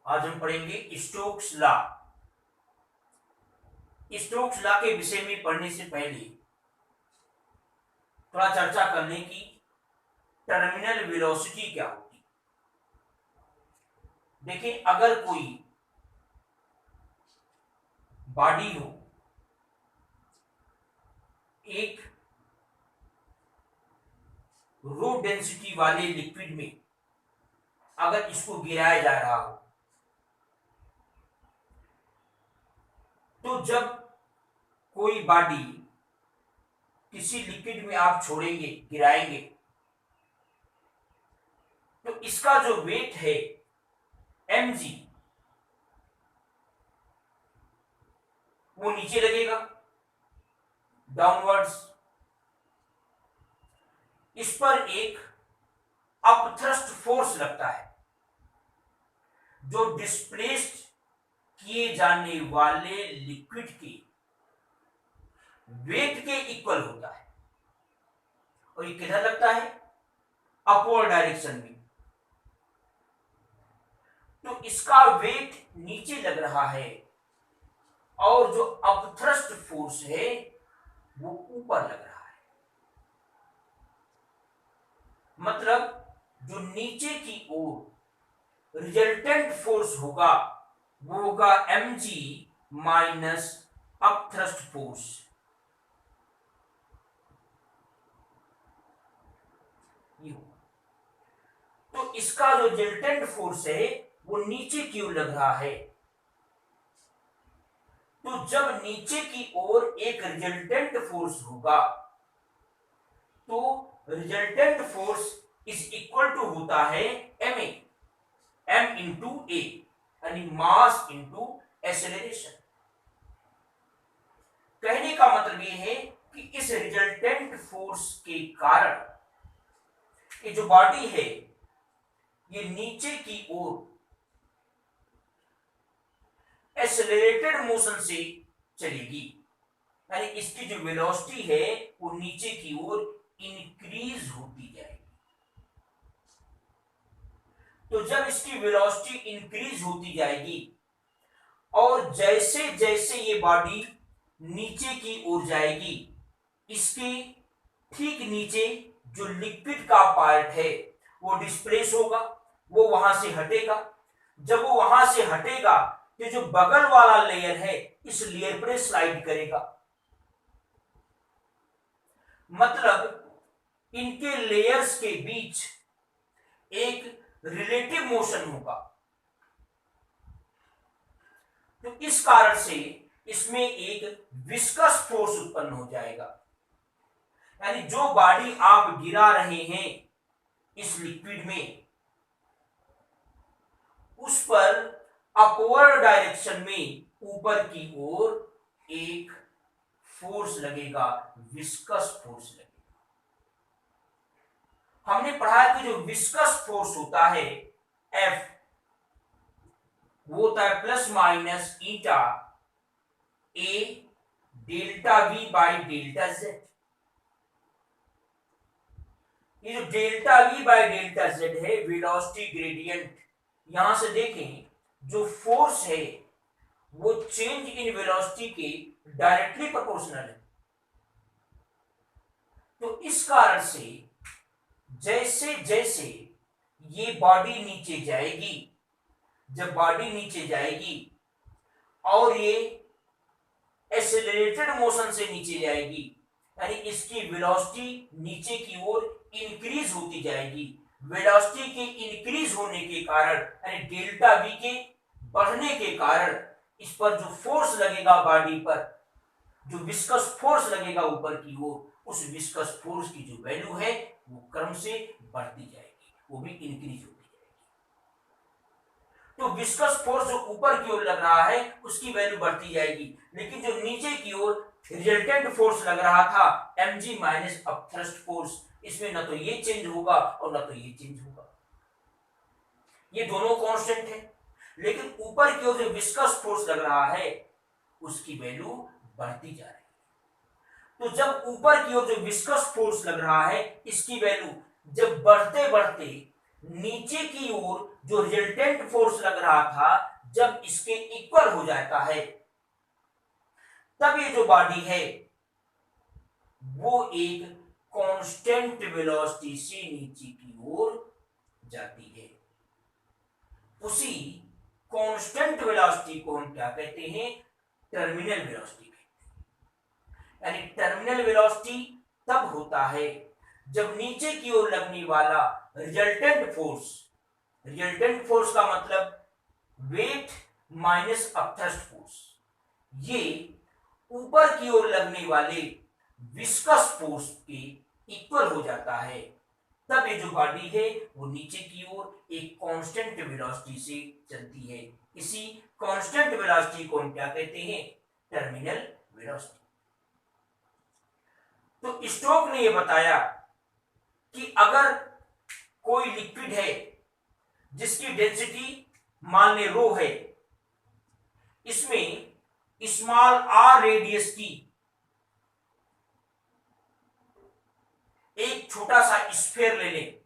आज हम पढ़ेंगे स्टोक्स लॉ। स्टोक्स लॉ के विषय में पढ़ने से पहले थोड़ा चर्चा कर लें कि टर्मिनल वेलोसिटी क्या होती। देखिए, अगर कोई बॉडी हो एक रो डेंसिटी वाले लिक्विड में, अगर इसको गिराया जा रहा हो तो जब कोई बॉडी किसी लिक्विड में आप छोड़ेंगे, गिराएंगे, तो इसका जो वेट है mg वो नीचे लगेगा, डाउनवर्ड्स। इस पर एक अपथ्रस्ट फोर्स लगता है जो डिस्प्लेस्ड किए जाने वाले लिक्विड के वेट के इक्वल होता है। और ये किधर लगता है? अपवर्ड डायरेक्शन में। तो इसका वेट नीचे लग रहा है और जो अपथ्रस्ट फोर्स है वो ऊपर लग रहा है। मतलब जो नीचे की ओर रिजल्टेंट फोर्स होगा वो होगा mg माइनस अपथ्रस्ट फोर्स। तो इसका जो रिजल्टेंट फोर्स है वो नीचे की ओर लग रहा है। तो जब नीचे की ओर एक रिजल्टेंट फोर्स होगा तो resultant force is equal to होता है ma, m इंटू ए, यानी मास इंटू एक्सेलरेशन। कहने का मतलब ये है कि इस रिजल्टेंट फोर्स के कारण ये जो बॉडी है ये नीचे की ओर एक्सेलरेटेड मोशन से चलेगी, यानी इसकी जो वेलोसिटी है वो नीचे की ओर इंक्रीज होती जाएगी। तो जब इसकी वेलोसिटी इंक्रीज होती जाएगी और जैसे जैसे ये बॉडी नीचे की ओर जाएगी, इसके ठीक नीचे जो लिक्विड का पार्ट है वो डिस्प्लेस होगा, वो वहां से हटेगा। जब वो वहां से हटेगा तो जो बगल वाला लेयर है इस लेयर पर स्लाइड करेगा। मतलब इनके लेयर्स के बीच एक रिलेटिव मोशन होगा। तो इस कारण से इसमें एक विस्कस फोर्स उत्पन्न हो जाएगा, यानी जो बॉडी आप गिरा रहे हैं इस लिक्विड में उस पर अपवर्ड डायरेक्शन में ऊपर की ओर एक फोर्स लगेगा, विस्कस फोर्स लगेगा। हमने पढ़ा है कि जो विस्कस फोर्स होता है F वो होता है plus minus eta A delta V by delta Z। ये जो delta V by delta Z है वेलोसिटी ग्रेडियंट। यहां से देखें जो फोर्स है वो चेंज इन वेलोसिटी के डायरेक्टली प्रोपोर्शनल है। तो इस कारण से जैसे जैसे ये बॉडी नीचे जाएगी, जब बॉडी नीचे जाएगी और ये एक्सेलरेटेड मोशन से नीचे जाएगी, यानी इसकी वेलोसिटी नीचे की ओर इंक्रीज होती जाएगी। वेलोसिटी के इंक्रीज होने के कारण यानी डेल्टा वी के बढ़ने के कारण इस पर जो फोर्स लगेगा बॉडी पर, जो विस्कस फोर्स लगेगा ऊपर की ओर, उस विस्कस फोर्स की जो वैल्यू है वो क्रम से बढ़ती जाएगी, वो भी इंक्रीज होती जाएगी। तो विस्कस फोर्स जो ऊपर की ओर लग रहा है उसकी वैल्यू बढ़ती जाएगी, लेकिन जो नीचे की ओर रिजल्टेंट फोर्स लग रहा था mg माइनस अपथ्रस्ट फोर्स, इसमें ना तो ये चेंज होगा और ना तो ये चेंज होगा, ये दोनों कांस्टेंट है। लेकिन ऊपर की ओर जो विस्कस फोर्स लग रहा है उसकी वैल्यू बढ़ती जा रही है। तो जब ऊपर की ओर जो विस्कस फोर्स लग रहा है इसकी वैल्यू जब बढ़ते बढ़ते नीचे की ओर जो रिजल्टेंट फोर्स लग रहा था जब इसके इक्वल हो जाता है तब ये जो बॉडी है वो एक कांस्टेंट वेलोसिटी से नीचे की ओर जाती है। उसी कांस्टेंट वेलोसिटी को हम क्या कहते हैं? टर्मिनल वेलोसिटी कहते हैं। यानी टर्मिनल वेलोसिटी तब होता है जब नीचे की ओर लगने वाला रिजल्टेंट फोर्स का मतलब वेट माइनस अपथ्रस्ट फोर्स, ये ऊपर की ओर लगने वाले विस्कस फोर्स के इक्वल हो जाता है। तब ये जो बॉडी है वो नीचे की ओर एक कांस्टेंट वेलोसिटी से चलती है। इसी कांस्टेंट वेलोसिटी को हम क्या कहते हैं? Terminal velocity. तो स्टोक ने ये बताया कि अगर कोई लिक्विड है जिसकी डेंसिटी मान ले रो है, इसमें स्मॉल आर रेडियस की एक छोटा सा स्फीयर ले लें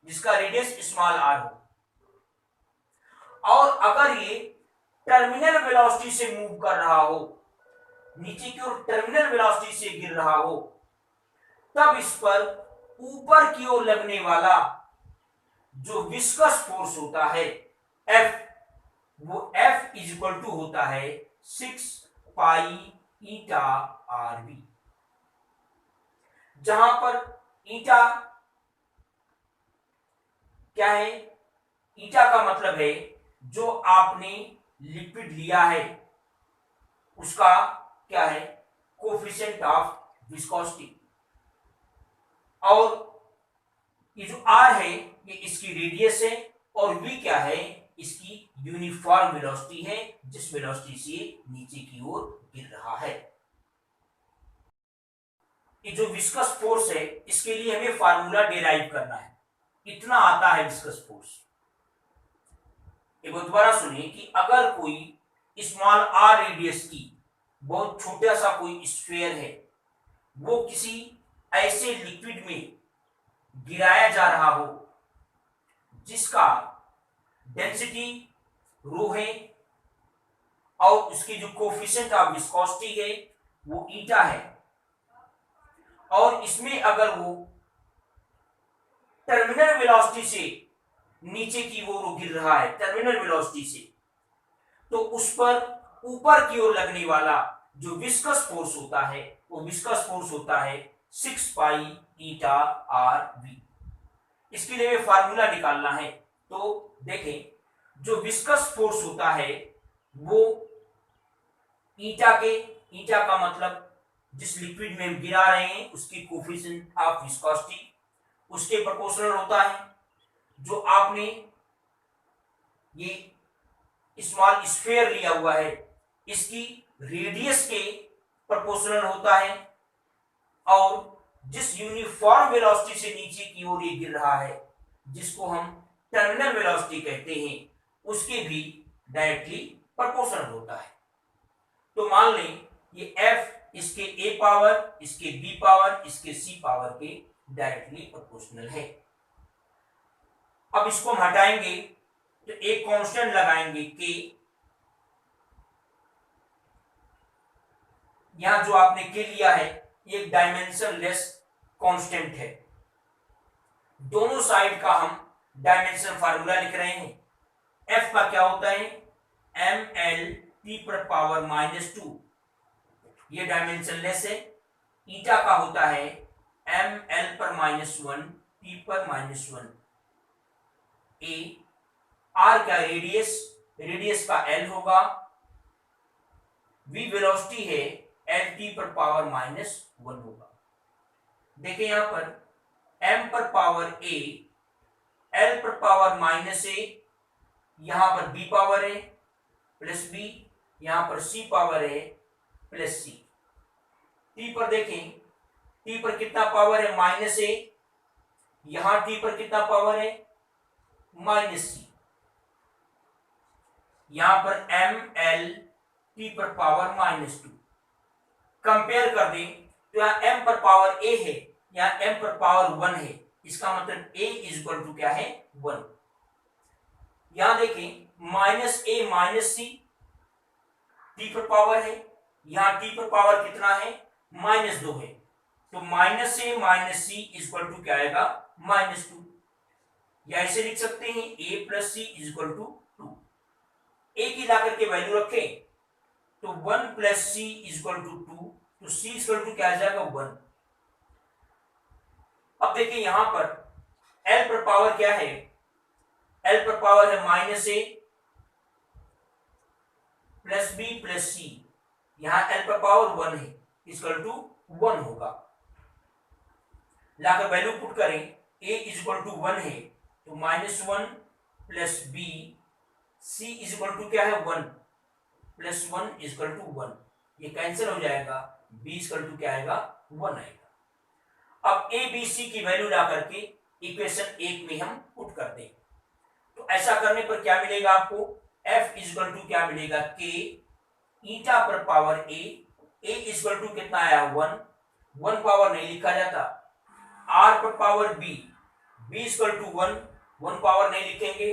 जिसका रेडियस स्मॉल आर हो, और अगर ये टर्मिनल वेलोसिटी से मूव कर रहा हो, नीचे की ओर टर्मिनल वेलोसिटी से गिर रहा हो, तब इस पर ऊपर की ओर लगने वाला जो विस्कस फोर्स होता है F, वो F इज इक्वल टू होता है 6 पाई ईटा आर बी, जहां पर ईटा क्या है? ईटा का मतलब है जो आपने लिक्विड लिया है उसका क्या है? Coefficient of viscosity. और ये जो आर है ये इसकी रेडियस है, और वी क्या है? इसकी यूनिफॉर्म वेलोसिटी है जिस वेलोसिटी से नीचे की ओर गिर रहा है। ये जो विस्कस फोर्स है इसके लिए हमें फार्मूला डिराइव करना है। इतना आता है विस्कस फोर्स। एक बार दोबारा सुनिए कि अगर कोई स्मॉल आर रेडियस की बहुत छोटा सा कोई स्फीयर है, वो किसी ऐसे लिक्विड में गिराया जा रहा हो जिसका डेंसिटी रो है और उसकी जो कोफिशिएंट ऑफ विस्कोसिटी है वो ईटा है, और इसमें अगर वो टर्मिनल वेलोसिटी से नीचे की ओर गिर रहा है टर्मिनल वेलोसिटी से, तो उस पर ऊपर की ओर लगने वाला जो विस्कस फोर्स होता है वो विस्कस फोर्स होता है 6 पाई ईटा आर वी। इसके लिए हमें फार्मूला निकालना है। तो देखें, जो विस्कस फोर्स होता है वो ईटा का मतलब जिस लिक्विड में गिरा रहे हैं उसकी कोफिशिएंट ऑफ विस्कोसिटी उसके प्रोपोर्शनल होता है। जो आपने ये स्मॉल स्फीयर लिया हुआ है इसकी रेडियस के प्रोपोर्शनल होता है, और जिस यूनिफॉर्म वेलोसिटी से नीचे की ओर ये गिर रहा है जिसको हम टर्मिनल वेलोसिटी कहते हैं उसके भी डायरेक्टली प्रोपोर्शनल होता है। तो मान लें ये F इसके A पावर, इसके B पावर, इसके C पावर के डायरेक्टली प्रोपोर्शनल है। अब इसको हम हटाएंगे तो एक कांस्टेंट लगाएंगे K। यहां जो आपने K लिया है ये एक डायमेंशनलेस कांस्टेंट है। दोनों साइड का हम डायमेंशन फार्मूला लिख रहे हैं। F का क्या होता है? ml p पर पावर -2, ये डायमेंशनलेस है। ईटा का होता है ml पर -1 p पर -1 a। r का रेडियस का l होगा। v वेलोसिटी है lt पर पावर -1 होगा। देखिए यहां पर m पर पावर a, l पर पावर -a, यहां पर b पावर है प्लस b, यहां पर c पावर है प्लस c। t पर देखें, t पर कितना पावर है? -a, यहां t पर कितना पावर है? -c। यहां पर ml t पर पावर -2। कंपेयर कर दें तो यहां m पर पावर a है, यहां m पर पावर 1 है, इसका मतलब a इज इक्वल टू क्या है 1। यहां देखें minus A minus C T पर पावर है, यहां टी पर पावर कितना है -2 है, तो minus A minus C is equal to क्या आएगा -2, या ऐसे लिख सकते हैं a plus C is equal to 2। a की ला करके वैल्यू रखें तो 1 plus C is equal to 2, तो c इज इक्वल टू क्या आ जाएगा 1। अब देखिए यहां पर l पर पावर क्या है, l पर पावर है -a plus b plus c, यहां l पर पावर 1 है, इक्वल टू 1 होगा। लाकर वैल्यू पुट करें a इज इक्वल टू 1 है तो -1 plus b, c is equal to क्या है 1 प्लस 1 इज इक्वल टू 1, ये कैंसिल हो जाएगा, b इज इक्वल टू क्या आएगा 1 आएगा। अब a b c की वैल्यू ला करके इक्वेशन 1 में हम पुट करते हैं, तो ऐसा करने पर क्या मिलेगा आपको, f इज इक्वल टू क्या मिलेगा k ईटा पर power a is equal to कितना आया 1 पावर नहीं लिखा जाता, r पर power b is equal to 1 power नहीं लिखेंगे,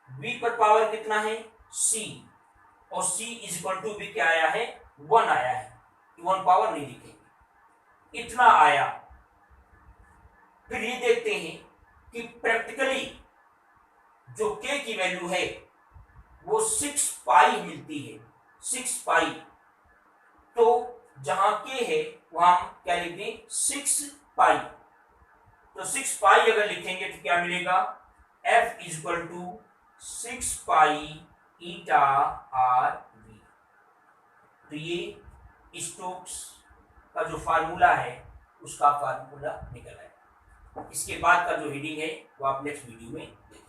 b पर पावर कितना है c, और c इज इक्वल टू भी क्या आया है 1 आया है, 1 पावर नहीं लिखेंगे, इतना आया। फिर ये देखते हैं कि प्रैक्टिकली जो k की वैल्यू है वो 6 पाई मिलती है, 6 पाई, तो जहां k है वहां हम क्या लिख दें 6 पाई, तो 6 पाई अगर लिखेंगे तो क्या मिलेगा f is equal to 6 pi eta r v. तो ये स्टोक्स का जो फार्मूला है उसका फार्मूला निकल आया। इसके बाद का जो रीडिंग है वो आप नेक्स्ट वीडियो में देखेंगे।